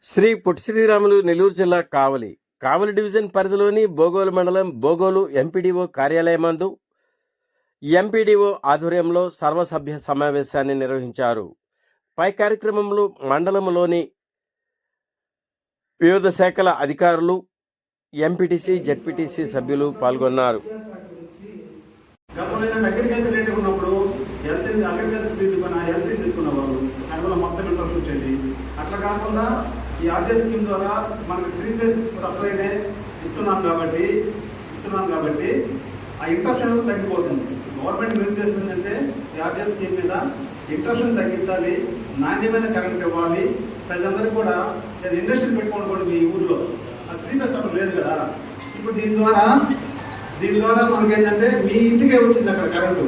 శ్రీ పొట్టి శ్రీరాములు నెల్లూరు జిల్లా కావలి డివిజన్ పరిధిలోని బోగోలు మండలం బోగోలు ఎంపీడీఓ కార్యాలయమందు ఎంపీడీఓ ఆధ్వర్యంలో సర్వసభ్య సమావేశాన్ని నిర్వహించారు. పై కార్యక్రమంలో మండలంలోని వివిధ శాఖల అధికారులు, ఎంపీటీసీ, జెడ్పీటీసీ సభ్యులు పాల్గొన్నారు. అట్లా కాకుండా ఈ ఆర్టీఎస్ స్కీమ్ ద్వారా మనకి 3 ఫేజ్ సప్లైనే ఇస్తున్నాం కాబట్టి ఆ ఇంట్రప్షన్ తగ్గిపోతుంది. గవర్నమెంట్ ఏం చేస్తుందంటే ఈ ఆర్టీఎస్ స్కీమ్ మీద ఇంట్రప్షన్ తగ్గించాలి, నాణ్యమైన కరెంట్ ఇవ్వాలి, ప్రజలందరికీ కూడా ఇండస్ట్రీ పెట్టుకోవడం కూడా మీ ఊళ్ళో 3 ఫేజ్ సప్లై లేదు కదా. ఇప్పుడు దీని ద్వారా మనకి ఏంటంటే మీ ఇంటికే వచ్చింది అక్కడ కరెంటు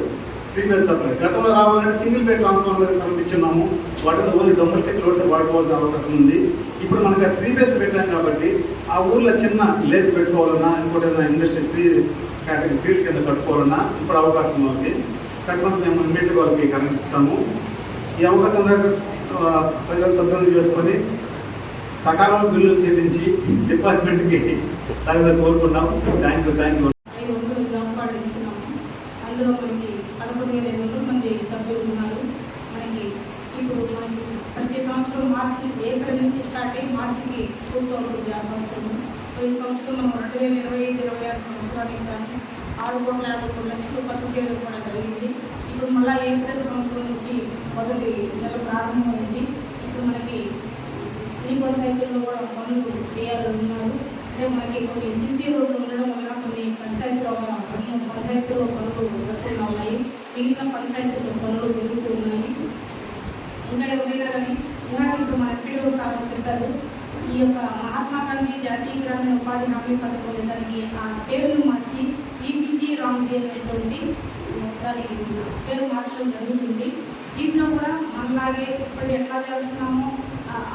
3 ఫేజ్ సప్లై. గతంలో రావాలంటే సింగిల్ ఫేజ్ ట్రాన్స్ఫార్మర్ కరెంట్ ఇచ్చున్నాము, వాటిలో ఓన్లీ డొమెస్టిక్ లోడ్స్ వాడుకోవాల్సిన అవకాశం ఉంది. ఇప్పుడు మనకి 3 ఫేజ్ పెట్టాం కాబట్టి ఆ ఊర్లో చిన్న లేట్ పెట్టుకోవాలన్నా, ఇంకోటి ఏదైనా ఇండస్ట్రీ 3 కేటగిరీ ఫీల్డ్ కింద కట్టుకోవాలన్నా ఇప్పుడు అవకాశం ఉంది. కట్టుకుంటే మేము ఇమ్మీడియట్ వాళ్ళకి కరెంట్ ఇస్తాము. ఈ అవకాశం ప్రజల సభ్యులు చేసుకొని సకాలంలో బిల్లులు చెల్లించి డిపార్ట్మెంట్కి తగిన కోరుకున్నాం. Thank you. అందులో మనకి 11,500 మంది సభ్యులు ఉన్నారు. ఇప్పుడు మనకి ప్రతి సంవత్సరం మార్చి, ఏప్రిల్ నుంచి స్టార్ట్ అయ్యి మార్చికి పూర్తవుతుంది ఆ సంవత్సరం. ఈ సంవత్సరం మనం 2025-26 సంవత్సరానికి కానీ 6,50,00,000 ఖర్చు చేయడం కూడా జరిగింది. ఇప్పుడు మళ్ళీ ఏప్రిల్ సంవత్సరం నుంచి మొదటి నెల ప్రారంభమైంది. ఇప్పుడు మనకి ఈ పంచాయతీల్లో కూడా పనులు చేయాలని ఉన్నారు. అంటే మనకి కొన్ని సీసీ రోడ్లు ఉండడం వల్ల కొన్ని పంచాయతీలో పనులు జరుగుతూ ఉన్నాయి, మిగిలిన పంచాయతీలో పనులు జరుగుతూ ఉన్నాయి. ఇంకా ఎవరైనా కానీ ఇప్పుడు మన ఎంపీడీఓ సార్ చెప్పారు, ఈ యొక్క మహాత్మా గాంధీ జాతీయ గ్రామీణ ఉపాధి హామీ పథకం దానికి ఆ పేరును మార్చి ఈపీజీ రామ్జీ అనేటువంటి దానికి పేరు మార్చడం జరుగుతుంది. దీంట్లో కూడా మనలాగే ఇప్పుడు ఎట్లా చేస్తున్నామో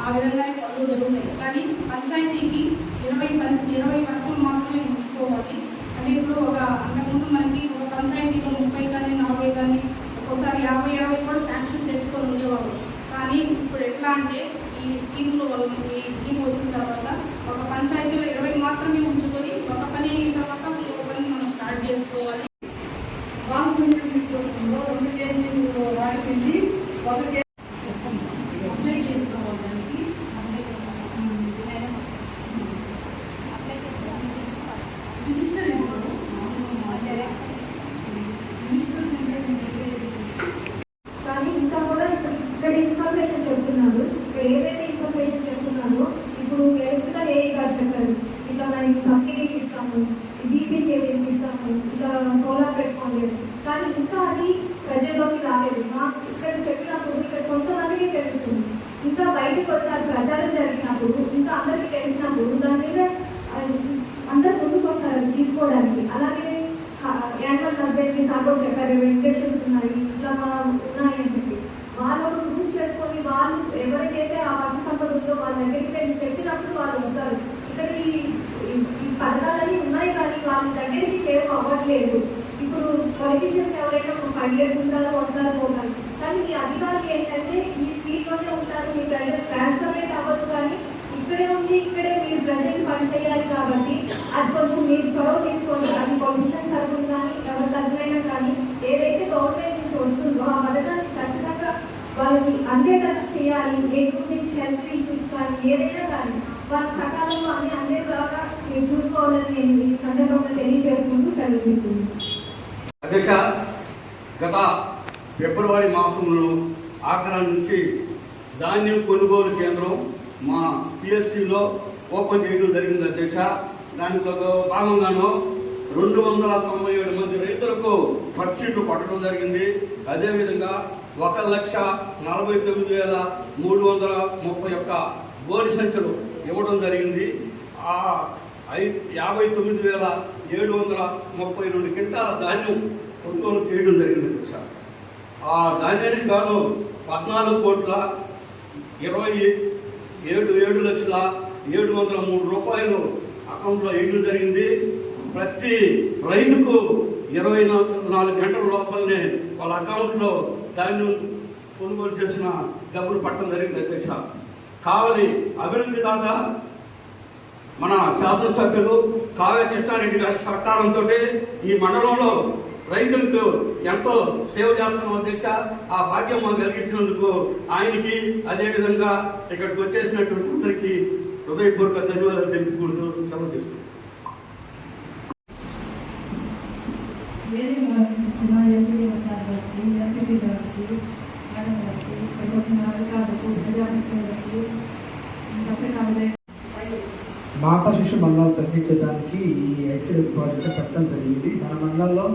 ఆ విధంగానే పనులు జరుగుతాయి. కానీ పంచాయతీకి 20 వరకు మాత్రమే ఉంచుకోవాలి. అంటే ఇప్పుడు అంతకుముందు మనకి ఒక పంచాయతీలో 30 కానీ 40 కానీ ఒక్కోసారి 50 కూడా శాంక్షన్ తెచ్చుకొని ఉండేవాళ్ళు. కానీ ఇప్పుడు ఎట్లా అంటే ఈ స్కీమ్ వచ్చిన తర్వాత ఒక పంచాయతీలో 20 మాత్రమే ఉంచుకొని ఒక పని అయిన తర్వాత ఇంకొక పని మనం స్టార్ట్ చేసుకోవాలి. అప్లై చేసుకోవాలి. దానికి రిజిస్టర్ కానీ ఇంకా కూడా ఇక్కడ ఇన్ఫర్మేషన్ చెప్తున్నారు. ఇక్కడ ఏదైతే ఇన్ఫర్మేషన్ చెప్తున్నారో ఇప్పుడు ఎలక్ట్రికల్ ఏ గారు చెప్పారు, ఇట్లా మనకి సబ్సిడీకి ఇస్తాము, బీసీకి ఇస్తాము, ఇట్లా సోలార్ పెట్టుకోండి. కానీ ఇంకా అది ప్రజల్లోకి రాలేదు. మాకు ఇక్కడ చెప్పినప్పుడు ఇక్కడ కొంతమందికి తెలుస్తుంది. ఇంకా బయటకు వచ్చారు, ప్రచారం జరిగినప్పుడు ఇంకా అందరికీ తెలిసినప్పుడు దాని మీద అందరు ముందుకు వస్తారు తీసుకోవడానికి. అలాగే యానిమల్ హస్బెండరీ సార్ కూడా చెప్పారు, ఇంజక్షన్స్ ఉన్నాయి, ఇట్లా ఉన్నాయి అని చెప్పి వాళ్ళు ప్రూవ్ చేసుకొని వాళ్ళు ఎవరికైతే ఆ పశు సంపద ఉందో వాళ్ళ దగ్గరికి వెళ్ళి చెప్పినప్పుడు వాళ్ళు వస్తారు. ఇక్కడ ఈ పథకాలన్నీ ఉన్నాయి కానీ వాళ్ళ దగ్గరికి చేరువ అవ్వట్లేదు. ఇప్పుడు పొలిటీషియన్స్ ఎవరైనా 5 years ఉంటారు, వస్తారు, పోతారు. కానీ ఈ అధికారులు ఏంటంటే ఈ ఫీల్డ్లోనే ఉంటారు, మీ ప్రజలు ట్రాన్స్ఫర్ అయితే అవ్వచ్చు కానీ ఇక్కడే ఉంది, ఇక్కడే మీరు ప్రజలకు పని చేయాలి. కాబట్టి అది కొంచెం మీరు చొరవ తీసుకోండి. అది పొలిటీషియన్స్ తరఫున కానీ ఎవరి తరఫునైనా కానీ ఏదైతే గవర్నమెంట్ నుంచి వస్తుందో ఆ పథకాన్ని ఖచ్చితంగా వాళ్ళని అందేటట్టు చేయాలి. ఏ గ్రూప్ నుంచి హెల్త్ ఇష్యూస్ కానీ ఏదైనా కానీ వాళ్ళ సకాలంలో అన్ని అందేలాగా మీరు చూసుకోవాలని నేను ఈ సందర్భంగా తెలియజేసుకుంటూ సెలవు తీసుకుంటున్నాను. అధ్యక్ష, గత ఫిబ్రవరి మాసంలో ఆఖరి నుంచి ధాన్యం కొనుగోలు కేంద్రం మా పిఎస్సిలో ఓపెన్ చేయడం జరిగింది అధ్యక్ష. దానితో భాగంగాను 297 మంది రైతులకు వర్క్షీట్లు కొట్టడం జరిగింది. అదేవిధంగా 1,49,331 గోని సంచులు ఇవ్వడం జరిగింది. 59,732 క్వింటాల ధాన్యం కొనుగోలు చేయడం జరిగింది అధ్యక్ష. ఆ ధాన్యానికి గాను 14,27,703 రూపాయలు అకౌంట్లో వేయడం జరిగింది. ప్రతి రైతుకు 24 గంటల లోపలనే వాళ్ళ అకౌంట్లో ధాన్యం కొనుగోలు చేసిన డబ్బులు పట్టడం జరిగింది అధ్యక్ష. కావలి అభివృద్ధి దాత మన శాసనసభ్యులు కావ్య కృష్ణారెడ్డి గారి సహకారంతో ఈ మండలంలో రైతులకు ఎంతో సేవ చేస్తున్నాం అధ్యక్ష. ఆ భాగ్యం మాకు కలిగించినందుకు ఆయనకి, అదేవిధంగా ఇక్కడికి వచ్చేసినటువంటి అందరికీ హృదయపూర్వక ధన్యవాదాలు తెలుపుకుంటూ సెలవు తీసుకుంటాం. మాతా శిశు మండలాలు తగ్గించడానికి ఈ ఐసీఎస్ ప్రాజెక్ట్ పెట్టడం జరిగింది. మన మండలంలో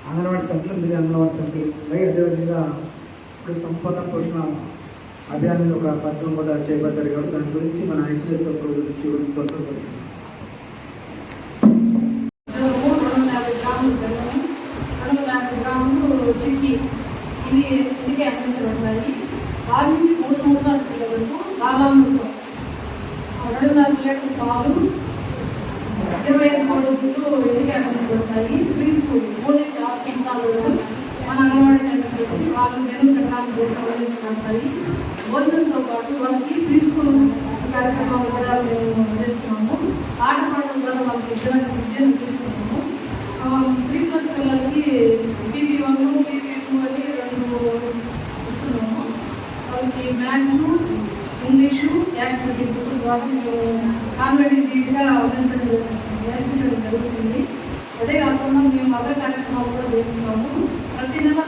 అంగన్వాడీ సెంటర్లు, మిగిలిన అంగన్వాడీ సెంటర్లు ఉన్నాయి. అదేవిధంగా ఇప్పుడు సంపూర్ణ పోషణ అభియాన్ ఒక పథకం కూడా చేపట్టారు కాబట్టి దాని గురించి మన ఐసీఎస్ గురించి స్వచ్ఛం చేస్తున్నాం. 250 గ్రాములు చిక్కి ఇవి ఇంటికి అందించబడతాయి. 6 నుంచి 3 సంవత్సరాల పిల్లలకు బాలామృతం 200 లీటర్ల పాలు 25 గుడ్లు ఇంటికి అందించబడతాయి. ప్రీ స్కూల్ 3 నుంచి 6 సంవత్సరాలు మన అంగన్వాడీ సెంటర్కి వచ్చి వాళ్ళు మెను ప్రకారం భోజనం అందించబడతాయి. భోజనంతో పాటు వాళ్ళకి ప్రీ స్కూల్ కార్యక్రమాలు కూడా మేము అందిస్తున్నాము. ఆటపాటల ద్వారా వాళ్ళకి విద్యను తీసుకున్నాము. 3+ పిల్లలకి PP1, PP2 అని 2 ఇస్తున్నాము. వాళ్ళకి మ్యాథ్స్, ఇంగ్లీషు, యాక్టివిటీ బుక్ ద్వారా కాన్వెంట్ జీవిగా నేర్పించడం జరుగుతుంది. అదే కాకుండా మేము అదర్ కార్యక్రమాలు కూడా చేస్తున్నాము. ప్రతి నెల